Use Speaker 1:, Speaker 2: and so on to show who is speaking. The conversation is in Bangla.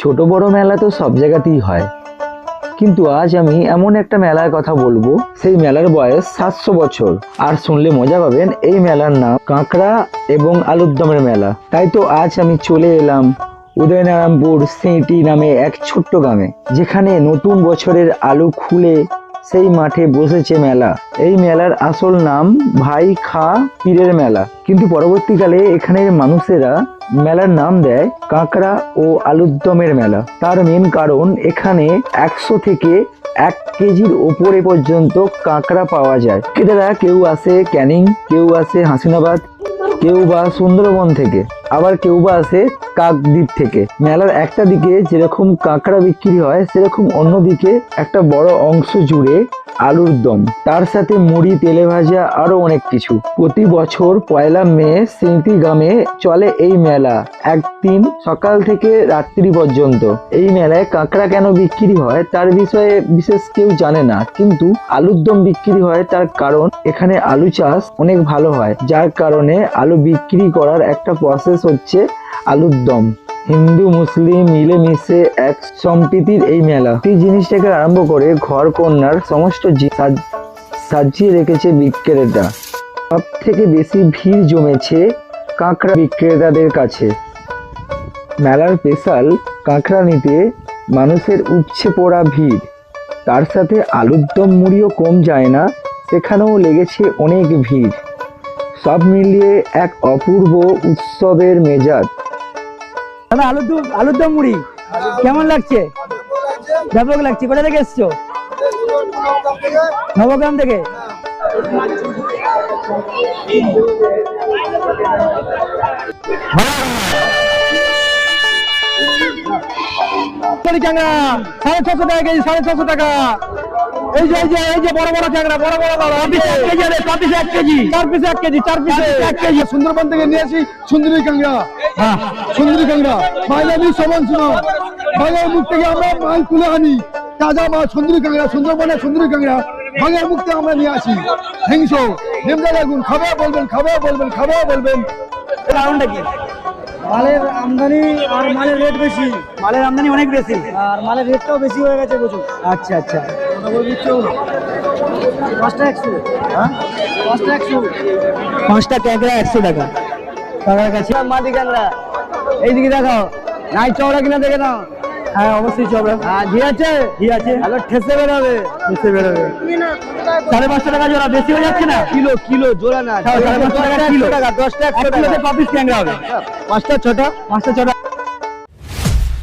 Speaker 1: ছোট বড় মেলা তো সব জায়গাতেই হয়, কিন্তু আজ আমি এমন একটা মেলার কথা বলবো, সেই মেলার বয়স 700 বছর। আর শুনলে মজা পাবেন, এই মেলার নাম কাঁকড়া এবং আলুর দমের মেলা। তাই তো আজ আমি চলে এলাম উদয়নারায়ণপুর সিটি নামে এক ছোট্ট গ্রামে, যেখানে নতুন বছরের আলু খুলে সেই মাঠে বসেছে মেলা। এই মেলার আসল নাম ভাই খা পীরের মেলা, কিন্তু পরবর্তীকালে এখানের মানুষেরা মেলার নাম দেয় কাঁকড়া ও আলুর দমের মেলা। তার মেন কারণ এখানে 100 থেকে 1 কেজির ওপরে পর্যন্ত কাঁকড়া পাওয়া যায়। ক্রেতারা কেউ আসে ক্যানিং, কেউ আসে হাসিনাবাদ, কেউ বা সুন্দরবন থেকে, আবার কেউ বা আসে কাকদ্বীপ থেকে। মেলার একটা দিকে যেরকম কাঁকড়া বিক্রি হয়, সেরকম অন্যদিকে একটা বড় অংশ জুড়ে আলুর দম, তার সাথে মুড়ি, তেলে ভাজা, আরো অনেক কিছু। প্রতি বছর 1 মে সিঁথি গ্রামে চলে এই মেলা, একদিন সকাল থেকে রাত্রি পর্যন্ত। এই মেলায় কাঁকড়া কেন বিক্রি হয় তার বিষয়ে বিশেষ কেউ জানে না, কিন্তু আলুর দম বিক্রি হয় তার কারণ এখানে আলু চাষ অনেক ভালো হয়, যার কারণে আলু বিক্রি করার একটা প্রসেস হচ্ছে আলুর দম। হিন্দু মুসলিম মিলেমিশে এক সম্প্রীতির এই মেলা। এই জিনিসটাকে আরম্ভ করে ঘর কন্যার সমস্ত সাজিয়ে রেখেছে বিক্রেতা। সব থেকে বেশি ভিড় জমেছে কাঁকড়া বিক্রেতাদের কাছে। মেলার স্পেশাল কাঁকড়া নিতে মানুষের উপচে পড়া ভিড়, তার সাথে আলুর দম মুড়িও কম যায় না, সেখানেও লেগেছে অনেক ভিড়। সব মিলিয়ে এক অপূর্ব উৎসবের মেজাজ।
Speaker 2: দাদা, আলুর দম মুড়ি কেমন লাগছে? ব্যাপক লাগছে। কোথা থেকে এসছো? নবগ্রাম থেকে। ক্যাংরা 650 টাকা কেজি, 650 টাকা। এই যে বড় বড় ক্যাংরা, বড় বড় KG, 1 KG, 4 piece 1 KG, 4 piece 1 KG.
Speaker 3: Sundarban থেকে নিয়ে আসি সুন্দরী কাঁকড়া। হ্যাঁ, সুন্দরী কাঁকড়া মাইলামি সমান সমান বাঘের মুখ থেকে আমরা মাল তুলে আনি, তাজা মাছ সুন্দরী কাঁকড়া, সুন্দরবনের সুন্দরী কাঁকড়া বাঘের মুখ থেকে আমরা নিয়ে আসি। হিংস নেমদা লাগুন, খাবার বলবেন, খাবার বলবেন, খাবার বলবেন।
Speaker 2: কারণটা কি?
Speaker 4: মালের আমদানি আর মালের রেট বেশি,
Speaker 2: মালের আমদানি অনেক বেশি
Speaker 4: আর মালের রেটটাও বেশি হয়ে গেছে প্রচুর।
Speaker 2: আচ্ছা আচ্ছা।
Speaker 4: 5টা 100,
Speaker 2: হ্যাঁ,
Speaker 4: 5টা 100,
Speaker 2: 5টা ক্যাংরা 100 টাকা। টাকার কাছে মাটি ক্যাংরা এইদিকে দেখাও, নাই চওড়া কিনা দেখে নাও। হ্যাঁ, অবশ্যই চওড়া। হ্যাঁ, ঘি আছে, ঘি আছে। আলো ঠেসে বেরোবে, ঠেসে বেরোবে। 5.5 টাকা জোড়া, বেশি হয়ে যাচ্ছে না?
Speaker 4: কিলো কিলো জোড়া না,
Speaker 2: 5.5 টাকা কিলো।
Speaker 4: 10টা 100 টাকা, 10টা 100 টাকা।
Speaker 2: কিলোতে 5 পিস ক্যাংরা হবে।
Speaker 4: 5টা 6টা,
Speaker 2: 5টা 6টা